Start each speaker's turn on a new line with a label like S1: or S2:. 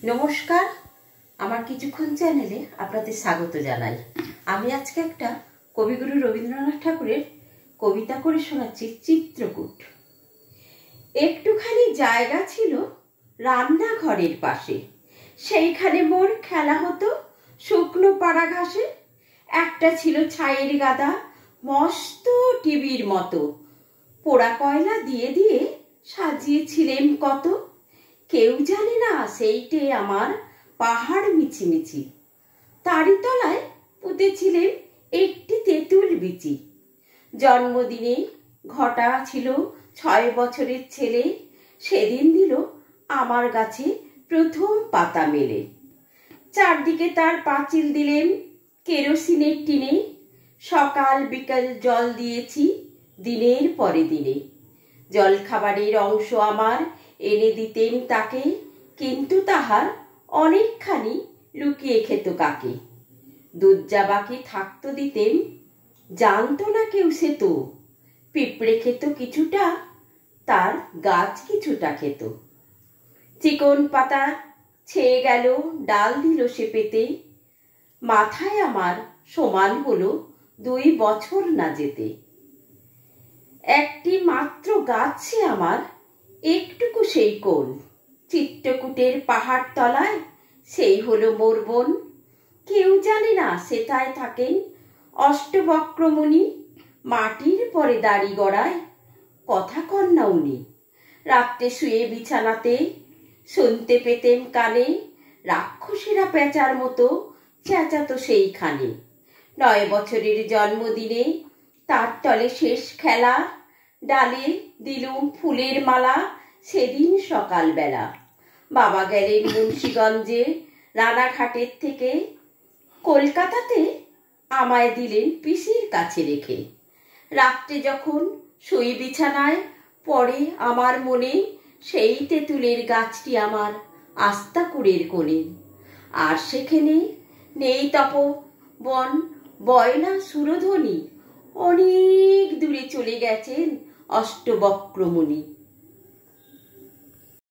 S1: নমস্কার, আমার কিছুক্ষণ চ্যানেলে আপনাদের স্বাগত জানাই। আমি আজকে একটা কবিগুরু রবীন্দ্রনাথ ঠাকুরের কবিতা করে শোনাচ্ছি, চিত্রকূট। একটুখানি জায়গা ছিল রান্নাঘরের পাশে, সেইখানে মোর খেলা হতো শুকনো পাড়া ঘাসে। একটা ছিল ছাইয়ের গাদা, মস্ত টিভির মতো, পোড়া কয়লা দিয়ে দিয়ে সাজিয়েছিলেম কত। কেউ জানে না সেইটে আমার পাহাড় মিছিমিছি, তারই তলায় পুঁতেছিলেন একটি তেঁতুল বিচি। জন্মদিনে ঘটা ছিল 6 বছরের ছেলে, সেদিন দিল আমার গাছে প্রথম পাতা মেলে। চারদিকে তার পাঁচিল দিলেন কেরোসিনের টিনে, সকাল বিকাল জল দিয়েছি দিনের পরে দিনে। জলখাবারের অংশ আমার এনে দিতেন তাকে, কিন্তু তাহার অনেকখানি লুকিয়ে খেত কাকে। দুধ যা বাকি থাকতো দিতেন, জানতো না কেউ সে তো। পিঁপড়ে খেত কিছুটা, তার গাছ কিছুটা খেত। চিকন পাতা ছেয়ে গেল, ডাল দিল সে পেতে। মাথায় আমার সমান হলো 2 বছর না যেতে। একটি মাত্র গাছ সে আমার, একটুকু সেই কোণ। চিত্রকূটের পাহাড় তলায় সেই হলো মোর বোন। কেউ জানে না সেথায় থাকেন অষ্টবক্রমণি, মাটির পরে দাড়ি গড়ায় কথা কন্যা উনি। রাত্রে শুয়ে বিছানাতে শুনতে পেতেম কানে, রাক্ষসীরা পেঁচার মতো চেঁচাতো সেইখানে। 9 বছরের জন্মদিনে তার তলে শেষ খেলা, ডালে দিলুম ফুলের মালা সেদিন সকালবেলা। বাবা গেলেন মুন্সিগঞ্জে রানাঘাটের থেকে, কলকাতাতে আমায় দিলেন পিসির কাছে রেখে। রাত্রে যখন শুই বিছানায় পড়ে আমার মনে সেই তেঁতুলের গাছটি আমার আস্তাকুড়ের কোণে। আর সেখানে নেই তপবন বয়না সুরধ্বনি, অনেক দূরে চলে গেছেন অষ্টবক্রমণি।